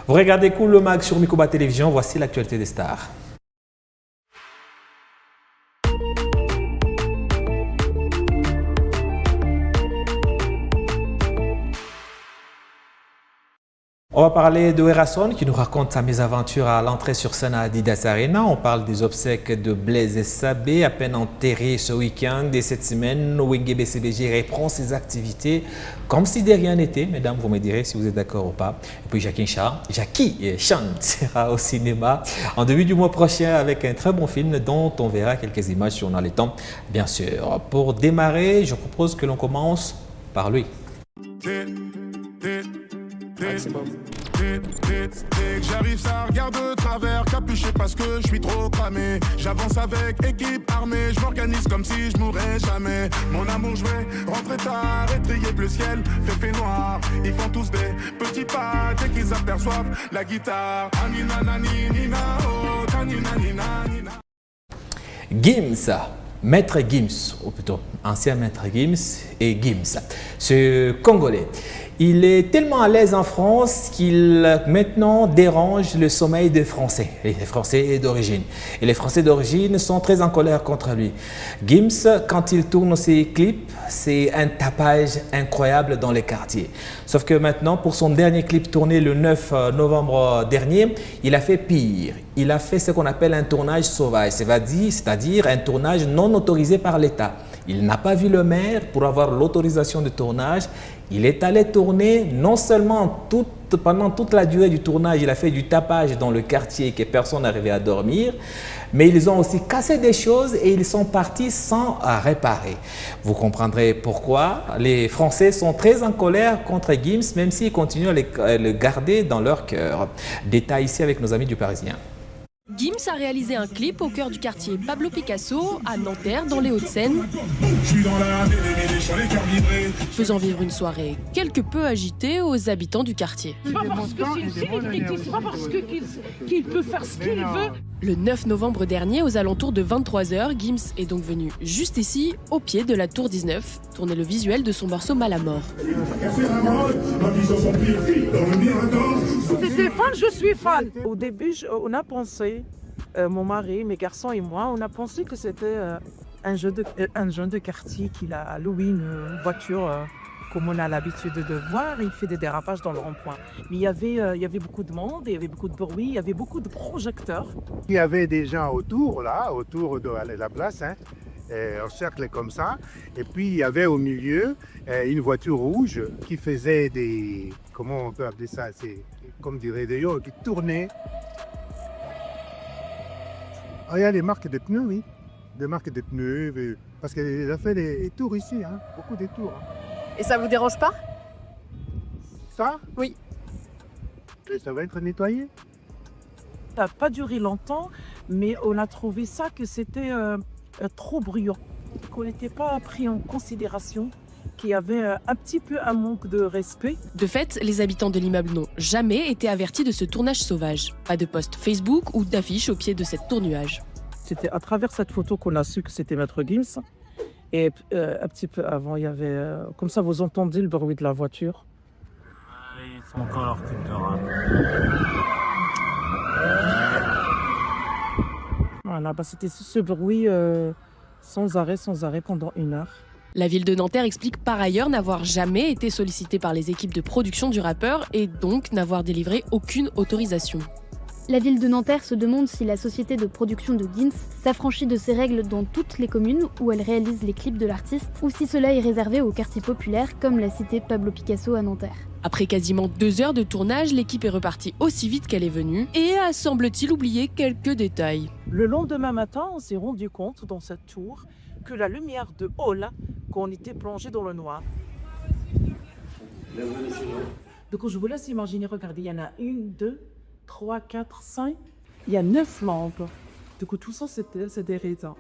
Vous regardez Cool le Mag sur Mikoba Télévision, voici l'actualité des stars. On va parler de Erason qui nous raconte sa mésaventure à l'entrée sur scène à Adidas Arena. On parle des obsèques de Blaise Sabé, à peine enterré ce week-end. Et cette semaine, Wenge BCBG reprend ses activités comme si de rien n'était. Mesdames, vous me direz si vous êtes d'accord ou pas. Et puis Jackie Chan sera au cinéma en début du mois prochain avec un très bon film dont on verra quelques images sur Dans les temps, bien sûr. Pour démarrer, je propose que l'on commence par lui. J'arrive, ça regarde de travers, capuché parce que je suis trop cramé. J'avance avec équipe armée, je m'organise comme si je mourrais jamais. Mon amour, je vais rentrer tard, étrier bleu ciel, fait noir. Ils font tous des petits pas dès qu'ils aperçoivent la guitare. Anina nani nina oh, tanina nina nina. Gims, Maître Gims, ou plutôt ancien Maître Gims et Gims, ce Congolais. Il est tellement à l'aise en France qu'il maintenant dérange le sommeil des Français, les Français d'origine. Et les Français d'origine sont très en colère contre lui. Gims, quand il tourne ses clips, c'est un tapage incroyable dans les quartiers. Sauf que maintenant, pour son dernier clip tourné le 9 novembre dernier, il a fait pire. Il a fait ce qu'on appelle un tournage sauvage, c'est-à-dire un tournage non autorisé par l'État. Il n'a pas vu le maire pour avoir l'autorisation de tournage. Il est allé tourner non seulement pendant toute la durée du tournage, il a fait du tapage dans le quartier que personne n'arrivait à dormir, mais ils ont aussi cassé des choses et ils sont partis sans réparer. Vous comprendrez pourquoi. Les Français sont très en colère contre Gims, même s'ils continuent à le garder dans leur cœur. Détail ici avec nos amis du Parisien. Gims a réalisé un clip au cœur du quartier Pablo Picasso, à Nanterre, dans les Hauts-de-Seine, faisant vivre une soirée quelque peu agitée aux habitants du quartier. C'est pas parce que c'est une célébrité, c'est pas parce qu'il peut faire ce qu'il veut. Le 9 novembre dernier, aux alentours de 23 h, Gims est donc venu juste ici, au pied de la Tour 19, tourner le visuel de son morceau Mal à mort. C'était fan, je suis fan. Au début, on a pensé, mon mari, mes garçons et moi, on a pensé que c'était un jeune de quartier qui a loué une voiture comme on a l'habitude de voir. Il fait des dérapages dans le rond-point. Mais il y avait beaucoup de monde, il y avait beaucoup de bruit, il y avait beaucoup de projecteurs. Il y avait des gens autour de la place, hein, en cercle comme ça. Et puis il y avait au milieu une voiture rouge qui faisait des, comment on peut appeler ça, c'est comme des radios qui tournaient. Ah, il y a des marques de pneus, oui. Des marques de pneus, parce qu'elle a fait des tours ici, hein, beaucoup de tours. Hein. Et ça vous dérange pas? Ça? Oui. Et ça va être nettoyé? Ça n'a pas duré longtemps, mais on a trouvé ça que c'était trop bruyant, qu'on n'était pas pris en considération, qu'il y avait un petit peu un manque de respect. De fait, les habitants de l'immeuble n'ont jamais été avertis de ce tournage sauvage. Pas de post Facebook ou d'affiche au pied de cette tour nuage. C'était à travers cette photo qu'on a su que c'était Maître Gims. Et un petit peu avant, il y avait... comme ça, vous entendez le bruit de la voiture. Ils sont encore leur tête de rap. Voilà, c'était ce bruit sans arrêt pendant 1 heure. La ville de Nanterre explique par ailleurs n'avoir jamais été sollicitée par les équipes de production du rappeur et donc n'avoir délivré aucune autorisation. La ville de Nanterre se demande si la société de production de Gims s'affranchit de ces règles dans toutes les communes où elle réalise les clips de l'artiste, ou si cela est réservé aux quartiers populaires comme la cité Pablo Picasso à Nanterre. Après quasiment 2 heures de tournage, l'équipe est repartie aussi vite qu'elle est venue et a, semble-t-il, oublié quelques détails. Le lendemain matin, on s'est rendu compte dans cette tour que la lumière de haut, là, qu'on était plongé dans le noir. Donc je vous laisse imaginer, regardez, il y en a 1, 2, 3, 4, 5. Il y a 9 lampes. Du coup, tout ça, c'est des raisins.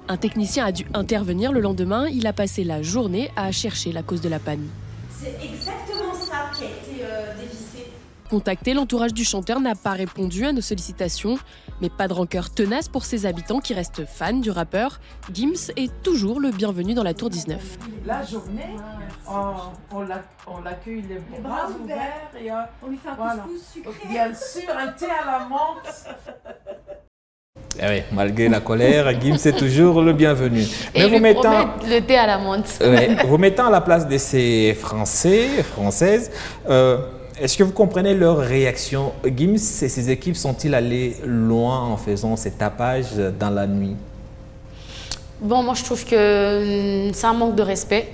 Un technicien a dû intervenir le lendemain. Il a passé la journée à chercher la cause de la panne. C'est exactement ça qui a été dévissé. contacté, l'entourage du chanteur n'a pas répondu à nos sollicitations. Mais pas de rancœur tenace pour ses habitants qui restent fans du rappeur. Gims est toujours le bienvenu dans la Tour 19. La journée, on l'accueille les bras ouverts et on lui fait un voilà. couscous sucré. Bien sûr, un thé à la menthe. Eh oui, malgré la colère, Gims est toujours le bienvenu. Et vous mettant, le thé à la menthe. vous mettant à la place de ces Françaises, est-ce que vous comprenez leur réaction? Gims et ses équipes sont-ils allés loin en faisant ces tapages dans la nuit? Bon, moi je trouve que c'est un manque de respect.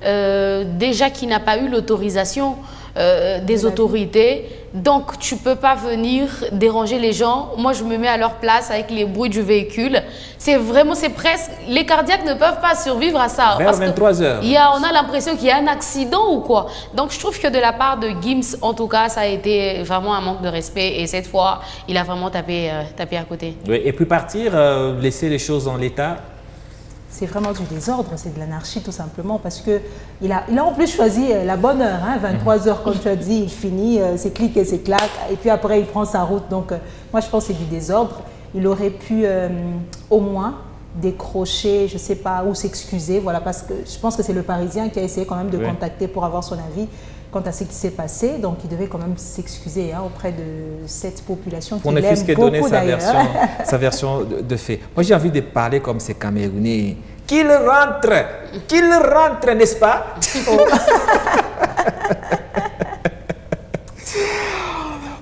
Déjà qu'il n'a pas eu l'autorisation des autorités, donc tu peux pas venir déranger les gens. Moi je me mets à leur place avec les bruits du véhicule. C'est presque, les cardiaques ne peuvent pas survivre à ça. Vers 23h. On a l'impression qu'il y a un accident ou quoi. Donc je trouve que de la part de Gims, en tout cas, ça a été vraiment un manque de respect. Et cette fois, il a vraiment tapé à côté. Oui, et puis partir, laisser les choses en l'état. C'est vraiment du désordre, c'est de l'anarchie tout simplement parce qu'il a en plus choisi la bonne heure, 23h comme tu as dit, il finit, c'est clic et c'est clac et puis après il prend sa route. Donc moi je pense que c'est du désordre. Il aurait pu au moins décrocher, je ne sais pas, ou s'excuser, voilà, parce que je pense que c'est le Parisien qui a essayé quand même de contacter pour avoir son avis quant à ce qui s'est passé. Donc il devait quand même s'excuser auprès de cette population qui l'aime beaucoup d'ailleurs. Sa version de fait. Moi j'ai envie de parler comme ces Camerounais. Qu'il rentre, n'est-ce pas?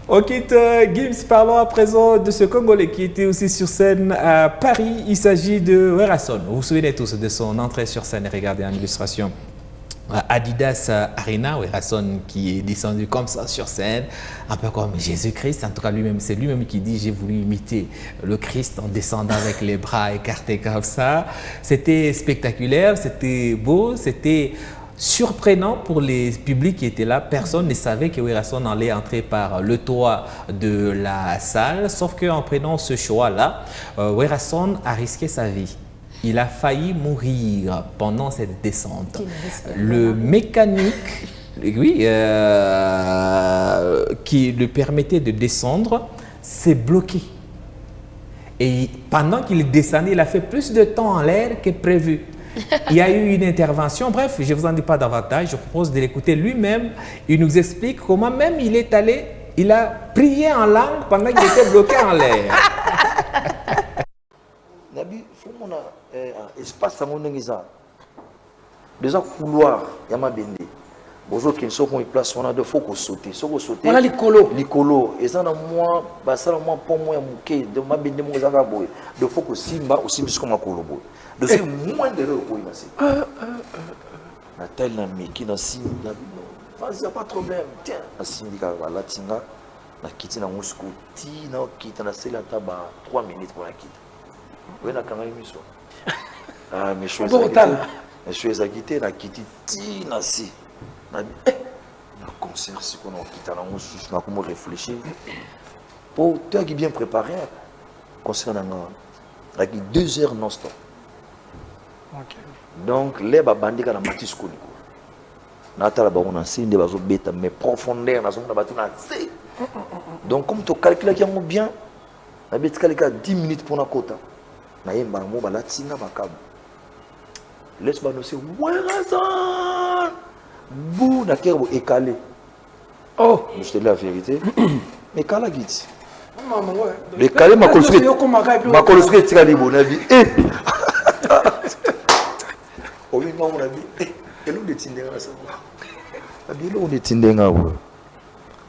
On quitte Gims, parlons à présent de ce Congolais qui était aussi sur scène à Paris. Il s'agit de Werason. Vous vous souvenez tous de son entrée sur scène. Regardez en illustration. Adidas Arena, Werason qui est descendu comme ça sur scène, un peu comme Jésus-Christ. En tout cas, c'est lui-même qui dit: j'ai voulu imiter le Christ en descendant avec les bras écartés comme ça. C'était spectaculaire, c'était beau, c'était surprenant pour les publics qui étaient là. Personne ne savait que Werason allait entrer par le toit de la salle, sauf qu'en prenant ce choix-là, Werason a risqué sa vie. Il a failli mourir pendant cette descente. Le mécanique, qui lui permettait de descendre, s'est bloqué. Et pendant qu'il descendait, il a fait plus de temps en l'air que prévu. Il y a eu une intervention. Bref, je ne vous en dis pas davantage. Je propose de l'écouter lui-même. Il nous explique comment même il est allé, il a prié en langue pendant qu'il était bloqué en l'air. Espace à mon déjà couloir yama bende bozo kenso ko place on a de faut qu'on sauter on a likolo et ça na moi ba ça moi pour moi muke de ma bende mo zaka boy de faut que simba aussi bisco ma kolobo de c'est moins de boy massi na tel na miki na simba vas-y pas de problème tiens na sindika la tinga na kiti na musku ti na kita na sela taba 3 minutes pour la kiti oui na kanga émission. Ah, mais je suis agité, na kiti ti na si. Na concert si qu'on a quitté na on na comment réfléchir. Pour toi qui bien préparé, concert na avec 2 heures non stop. OK. Donc les babandika na matis koniko. Na tala ba on enseigne bazo beta mais profondeur na zone na batu na c'est. Donc comme tu calcules qui est bien, na bet calcula 10 minutes pour na kota. Na yemba mo ba latinga ba kabo. Laisse-moi nous dire, Werason! Bou, na kerbo écalé. Oh! Je te dis la vérité. Mais kala giti. Le calé m'a construit. M'a construit tirali bon avis. Oh, oui, non, mon ami. Et l'on est tindenga ça. Abi l'on est tindenga ou.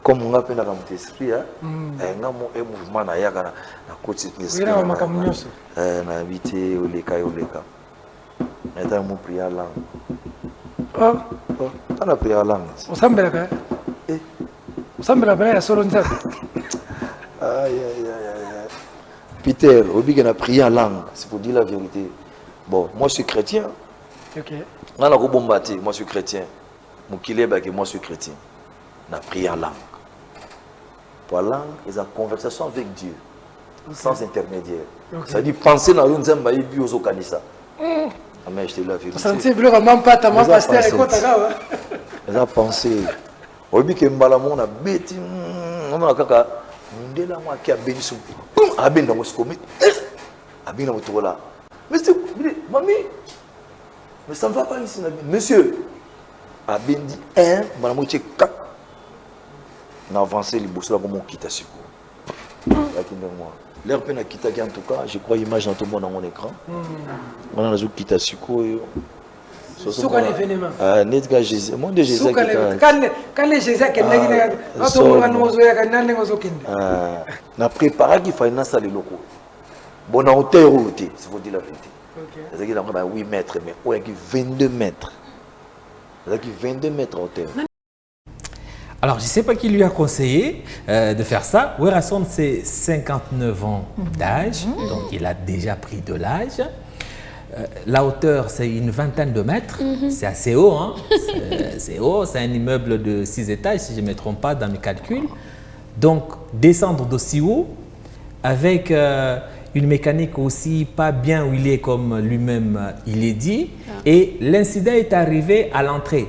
Comme on appelle dans mon esprit, hein. Nga mo e mouvement na yaka na côté esprit. Oui, na makamunyoso. Na vité ou les kayoleka. On a prié à langue. On a prié à langue. On s'en va là. On s'en va là, solo nza. Aïe. Peter, on a prié à langue, c'est pour dire la vérité. Bon, moi je suis chrétien. OK. On a bombarder, moi je suis chrétien. Mukileba que moi je suis chrétien. On a prié à langue. Pour la langue, ils ont conversation avec Dieu. Sans intermédiaire. Ça dit penser dans une zamba et bio au kanisa. Mais je te la vérité. Ça ne plus vraiment pas ta main pasteur et quoi ta gars. Ils ont pensé. Au but que Mbalamon a bêti. maman kaka ndela moi qui a béni son a béni dans ce comité a béni dans votre là monsieur mamie mais ça ne va pas ici monsieur a béni un madame moitié 4 on a avancé les bosses là comme on quitte à ce coup l'air peine à quitter en tout cas je crois image dans tout le monde dans mon écran on a joué quitte à ce coup Souka l'événement. Net ka Jésus, moi de Jésus quand les Jésus qui n'a tout le monde nous a gagné nous a na préparer qui fait ça les locaux. Bon en hauteur ou c'est faut dire la vérité. C'est-à-dire qu'il a 8 mètres mais où est qui 22 mètres. C'est-à-dire qui 22 mètres en hauteur. Alors, je ne sais pas qui lui a conseillé de faire ça. Werrason, c'est 59 ans d'âge, donc il a déjà pris de l'âge. La hauteur, c'est une vingtaine de mètres. C'est assez haut, hein. C'est haut. C'est un immeuble de 6 étages, si je ne me trompe pas dans mes calculs. Donc, descendre d'aussi haut, avec une mécanique aussi pas bien huilée comme lui-même il est dit. Et l'incident est arrivé à l'entrée.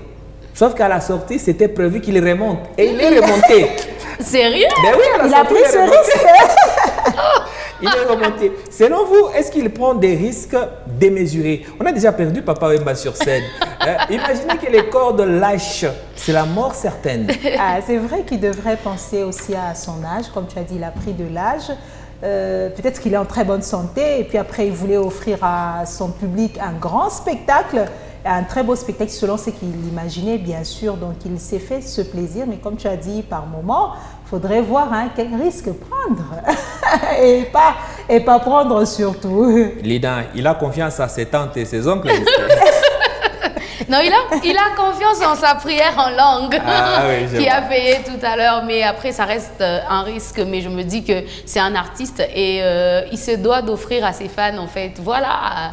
Sauf qu'à la sortie, c'était prévu qu'il remonte. Et il est remonté. Sérieux? Ben oui, à la Il sortie, a pris ce risque. Il est remonté. Selon vous, est-ce qu'il prend des risques démesurés? On a déjà perdu Papa Wemba sur scène. Imaginez que les cordes lâchent. C'est la mort certaine. C'est vrai qu'il devrait penser aussi à son âge. Comme tu as dit, il a pris de l'âge. Peut-être qu'il est en très bonne santé. Et puis après, il voulait offrir à son public un grand spectacle. Un très beau spectacle selon ce qu'il imaginait, bien sûr. Donc, il s'est fait ce plaisir. Mais comme tu as dit, par moment, il faudrait voir quel risque prendre et pas prendre surtout. Lina, il a confiance à ses tantes et ses oncles. Non, il a confiance en sa prière en langue qui a payé tout à l'heure. Mais après, ça reste un risque. Mais je me dis que c'est un artiste et il se doit d'offrir à ses fans, en fait, voilà,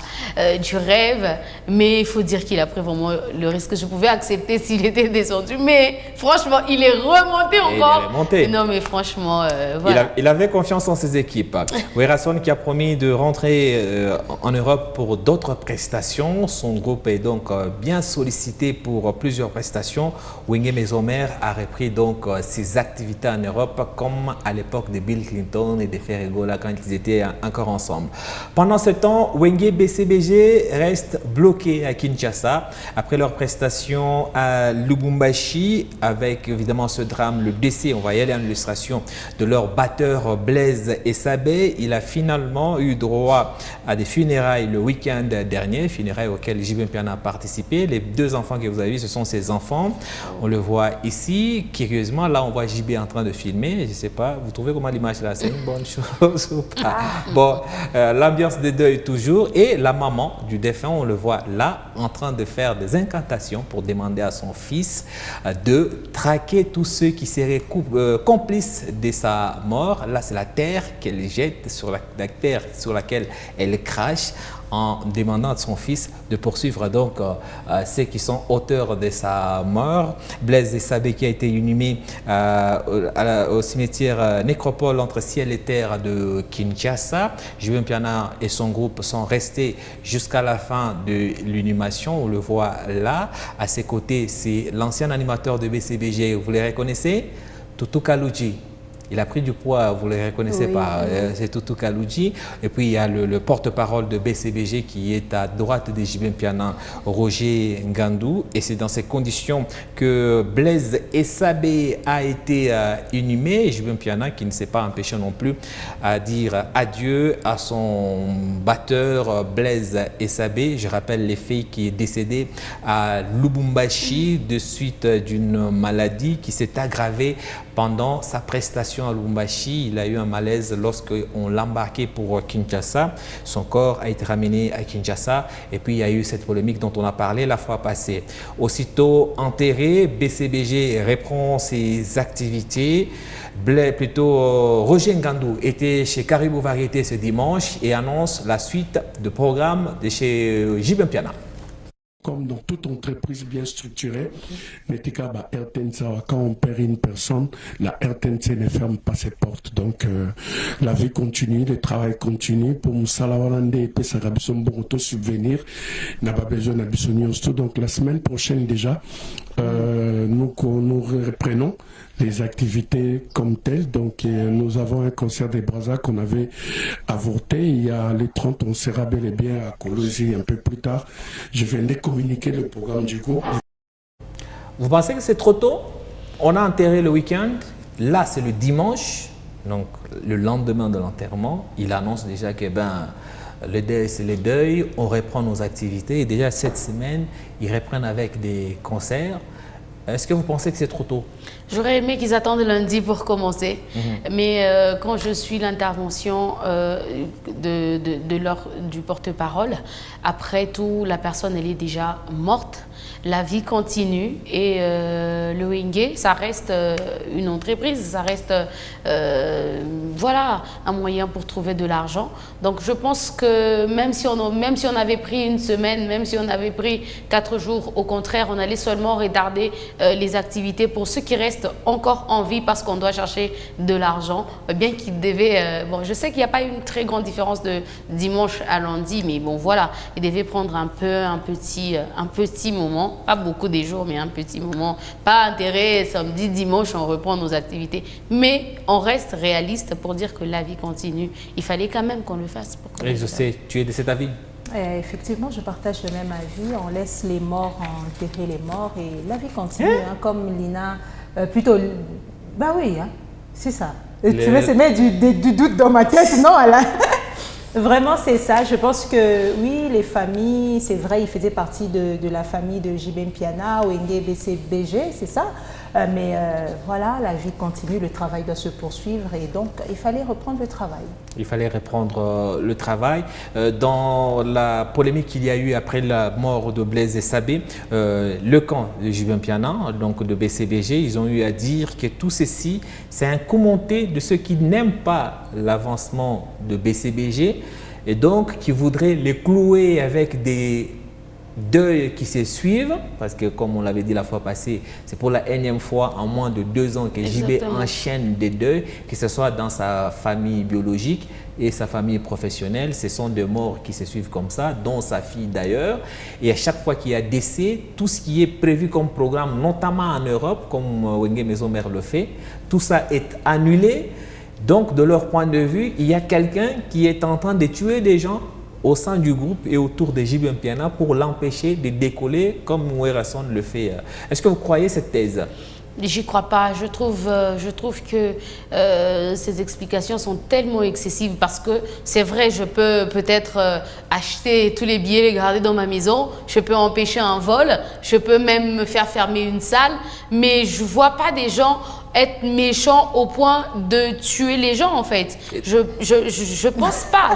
du rêve. Mais il faut dire qu'il a pris vraiment le risque. Je pouvais accepter s'il était descendu. Mais franchement, il est remonté encore. Il est remonté. Non, mais franchement, voilà. Il avait confiance en ses équipes. Werrason qui a promis de rentrer en Europe pour d'autres prestations. Son groupe est donc bien sollicité pour plusieurs prestations. Wenge Mesomer a repris donc ses activités en Europe comme à l'époque de Bill Clinton et de Ferregola quand ils étaient encore ensemble. Pendant ce temps, Wenge BCBG reste bloqué à Kinshasa après leur prestation à Lubumbashi avec évidemment ce drame, le décès, on va y aller en illustration, de leur batteur Blaise Essabé. Il a finalement eu droit à des funérailles le week-end dernier, funérailles auxquelles JB Mpiana a participé. Les 2 enfants que vous avez vus, ce sont ses enfants. On le voit ici. Curieusement, là, on voit JB en train de filmer. Je ne sais pas, vous trouvez comment l'image là? C'est une bonne chose ou pas? Bon, l'ambiance de deuil toujours. Et la maman du défunt, on le voit là, en train de faire des incantations pour demander à son fils de traquer tous ceux qui seraient complices de sa mort. Là, c'est la terre qu'elle jette, sur la terre sur laquelle elle crache, en demandant à son fils de poursuivre donc ceux qui sont auteurs de sa mort. Blaise Essabé qui a été inhumé au cimetière nécropole entre ciel et terre de Kinshasa. JB Mpiana et son groupe sont restés jusqu'à la fin de l'inhumation. On le voit là. À ses côtés, c'est l'ancien animateur de BCBG. Vous les reconnaissez? Toutou Kalouji. Il a pris du poids, vous ne le reconnaissez pas, c'est Toutou Kalouji. Et puis il y a le porte-parole de BCBG qui est à droite de JB Mpiana, Roger Ngandou. Et c'est dans ces conditions que Blaise Essabé a été inhumé. JB Mpiana qui ne s'est pas empêché non plus à dire adieu à son batteur Blaise Essabé. Je rappelle les faits qui est décédé à Lubumbashi de suite d'une maladie qui s'est aggravée pendant sa prestation à Lubumbashi. Il a eu un malaise lorsqu'on l'a embarqué pour Kinshasa. Son corps a été ramené à Kinshasa et puis il y a eu cette polémique dont on a parlé la fois passée. Aussitôt enterré, BCBG reprend ses activités. Roger Ngandou était chez Caribou Variété ce dimanche et annonce la suite de programme de chez JB Mpiana. Comme comme dans toute entreprise bien structurée, quand on perd une personne, la RTNC ne ferme pas ses portes. Donc, la vie continue, le travail continue. Pour Moussalawalande et Pesarabison Boroto subvenir, n'a pas besoin d'abissonner. Donc, la semaine prochaine déjà, nous reprenons les activités comme telles. Donc, nous avons un concert des Brazza qu'on avait avorté. Il y a les 30, on sera bel et bien à Colosie un peu plus tard. Je viens de communiquer le programme du groupe. Vous pensez que c'est trop tôt? On a enterré le week-end. Là, c'est le dimanche. Donc, le lendemain de l'enterrement, il annonce déjà que le deuil, c'est le deuil. On reprend nos activités. Et déjà, cette semaine, ils reprennent avec des concerts. Est-ce que vous pensez que c'est trop tôt? J'aurais aimé qu'ils attendent lundi pour commencer, mais quand je suis l'intervention du porte-parole, après tout, la personne elle est déjà morte, la vie continue et le Wenge, ça reste une entreprise, ça reste voilà, un moyen pour trouver de l'argent. Donc je pense que même si on avait pris une semaine, même si on avait pris 4 jours, au contraire, on allait seulement retarder les activités pour ceux qui restent encore en vie parce qu'on doit chercher de l'argent, bien qu'ils devaient... bon, je sais qu'il n'y a pas une très grande différence de dimanche à lundi, mais bon, voilà, ils devaient prendre un petit moment, pas beaucoup des jours, mais un petit moment, pas intérêt, samedi, dimanche, on reprend nos activités, mais on reste réaliste pour dire que la vie continue. Il fallait quand même qu'on le fasse. Et je sais, tu es de cet avis? Effectivement, je partage le même avis. On laisse les morts enterrer les morts et la vie continue. Hein, comme Lina, plutôt... Bah oui, hein, c'est ça. Tu veux se mettre du doute dans ma tête? Non, Alain. Vraiment, c'est ça. Je pense que oui, les familles, c'est vrai, ils faisaient partie de la famille de JB Mpiana, Wenge BCBG, c'est ça. Mais voilà, la vie continue, le travail doit se poursuivre et donc il fallait reprendre le travail. Il fallait reprendre le travail. Dans la polémique qu'il y a eu après la mort de Blaise Sabé, le camp de JB Mpiana, donc de BCBG, ils ont eu à dire que tout ceci, c'est un commenté de ceux qui n'aiment pas l'avancement de BCBG et donc qui voudraient les clouer avec des deuils qui se suivent, parce que comme on l'avait dit la fois passée, c'est pour la énième fois en moins de 2 ans que JB enchaîne des deuils, que ce soit dans sa famille biologique et sa famille professionnelle. Ce sont des morts qui se suivent comme ça, dont sa fille d'ailleurs. Et à chaque fois qu'il y a décès, tout ce qui est prévu comme programme, notamment en Europe, comme Wenge Maison Mère le fait, tout ça est annulé. Donc, de leur point de vue, il y a quelqu'un qui est en train de tuer des gens au sein du groupe et autour de JB Mpiana pour l'empêcher de décoller comme Mouerasson le fait. Est-ce que vous croyez cette thèse? J'y crois pas. Je trouve que ces explications sont tellement excessives parce que c'est vrai, je peux peut-être acheter tous les billets, les garder dans ma maison, je peux empêcher un vol, je peux même me faire fermer une salle, mais je vois pas des gens être méchants au point de tuer les gens en fait. Je pense pas.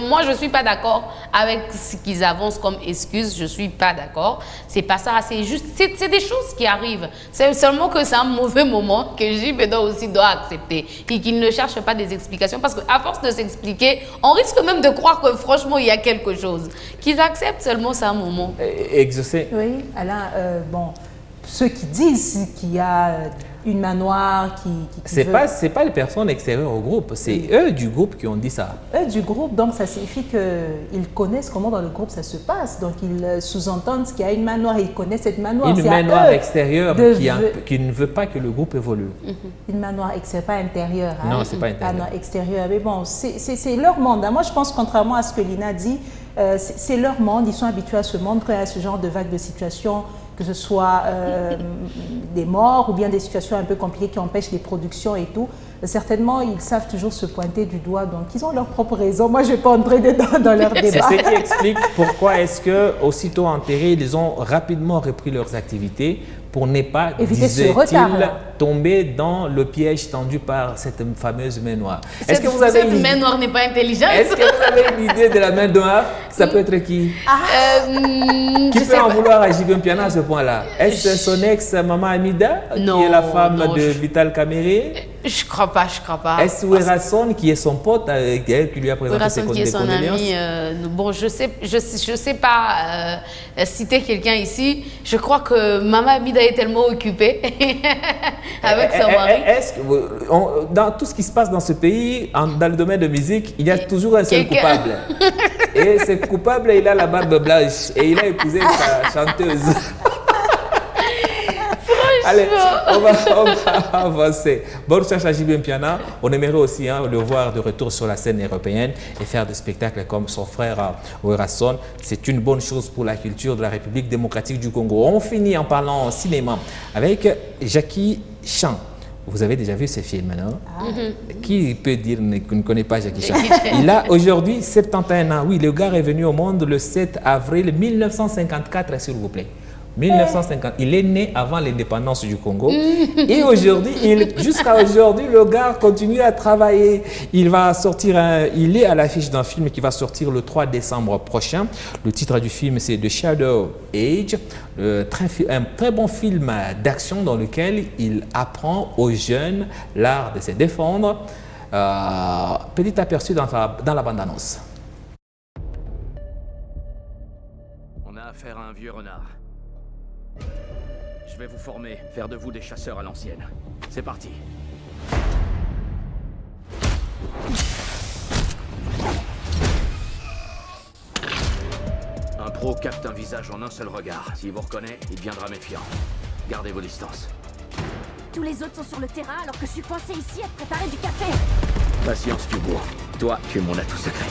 Moi je suis pas d'accord avec ce qu'ils avancent comme excuse. Je suis pas d'accord. C'est pas ça. C'est juste, c'est des choses qui arrivent. C'est seulement que c'est un mauvais moment que JB aussi doit accepter et qu'il ne cherche pas des explications parce qu'à force de s'expliquer, on risque même de croire que franchement il y a quelque chose. Qu'ils acceptent seulement c'est un moment. Exaucé. Oui, Alain. Bon, ceux qui disent qu'il y a une manoir qui c'est pas les personnes extérieures au groupe, c'est eux du groupe qui ont dit ça. Eux du groupe, donc ça signifie qu'ils connaissent comment dans le groupe ça se passe. Donc ils sous-entendent qu'il y a une manoir, ils connaissent cette manoir. Une manoir extérieure qui ne veut pas que le groupe évolue. Une manoir extérieure, pas intérieure. Hein? Non, c'est pas intérieur. Manoir extérieure, mais bon, c'est leur monde. Moi je pense, contrairement à ce que Lina dit, c'est leur monde, ils sont habitués à ce monde, quand il y a ce genre de vague de situation, que ce soit des morts ou bien des situations un peu compliquées qui empêchent les productions et tout. Certainement, ils savent toujours se pointer du doigt, donc ils ont leurs propres raisons. Moi, je ne vais pas entrer dans leur débat. C'est ce qui explique pourquoi est-ce que, aussitôt enterrés, ils ont rapidement repris leurs activités pour ne pas, disait-il, tomber dans le piège tendu par cette fameuse main noire. Est-ce que vous avez cette main noire n'est pas intelligente? Est-ce que vous avez une idée de la main noire? Ça peut être qui? Qui peut en vouloir à JB Mpiana à ce point-là? Est-ce son ex, Maman Amida, qui est la femme de Vital Kamere? Je crois pas. Est-ce Werrason qui est son pote qui lui a présenté ses Werrason qui est son ami. Bon, je sais pas citer quelqu'un ici. Je crois que Mama Amida est tellement occupée avec son mari. Est-ce que dans tout ce qui se passe dans ce pays, dans le domaine de musique, il y a toujours un seul coupable. Et ce coupable, il a la barbe blanche et il a épousé sa chanteuse. Allez, on va avancer. Bonne recherche à JB Mpiana. On aimerait aussi le voir de retour sur la scène européenne et faire des spectacles comme son frère Werrason. C'est une bonne chose pour la culture de la République démocratique du Congo. On finit en parlant cinéma avec Jackie Chan. Vous avez déjà vu ce film, non? Qui peut dire qu'on ne connaît pas Jackie Chan? Il a aujourd'hui 71 ans. Oui, le gars est venu au monde le 7 avril 1954, s'il vous plaît. 1950. Il est né avant l'indépendance du Congo. Et aujourd'hui, jusqu'à aujourd'hui, le gars continue à travailler. Il va sortir, il est à l'affiche d'un film qui va sortir le 3 décembre prochain. Le titre du film, c'est The Shadow Age. Un très bon film d'action dans lequel il apprend aux jeunes l'art de se défendre. Petit aperçu dans la bande-annonce. On a affaire à un vieux renard. Je vais vous former, faire de vous des chasseurs à l'ancienne. C'est parti. Un pro capte un visage en un seul regard. S'il vous reconnaît, il deviendra méfiant. Gardez vos distances. Tous les autres sont sur le terrain alors que je suis coincé ici à préparer du café. Patience, Dubois. Toi, tu es mon atout secret.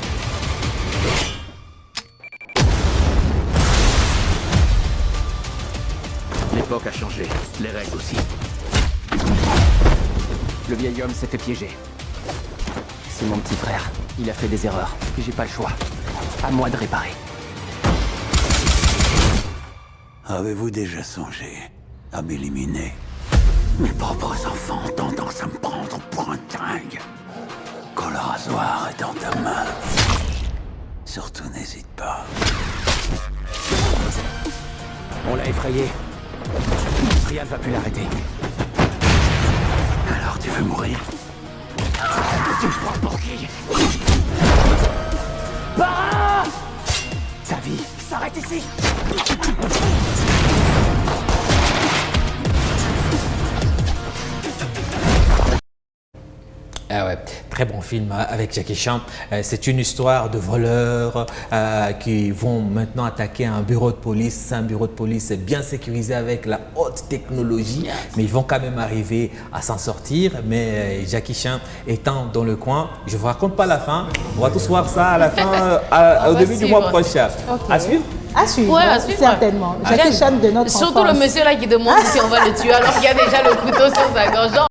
L'époque a changé, les règles aussi. Le vieil homme s'est fait piéger. C'est mon petit frère. Il a fait des erreurs. Et j'ai pas le choix. À moi de réparer. Avez-vous déjà songé à m'éliminer? Mes propres enfants ont tendance à me prendre pour un dingue. Quand le rasoir est dans ta main, surtout n'hésite pas. On l'a effrayé. Rien ne va plus l'arrêter. Alors tu veux mourir? Tu me prends pour qui? Bah! Ta vie s'arrête ici. Ah ouais, très bon film avec Jackie Chan. C'est une histoire de voleurs qui vont maintenant attaquer un bureau de police. Un bureau de police bien sécurisé avec la haute technologie, mais ils vont quand même arriver à s'en sortir. Mais Jackie Chan étant dans le coin, je ne vous raconte pas la fin. On va tous voir ça à la fin, au début du mois prochain. Okay. À suivre? À suivre, ouais, à suivre. Certainement. Jackie Chan de notre Surtout enfance. le monsieur là qui demande si on va le tuer alors qu'il y a déjà le couteau sur sa gorge.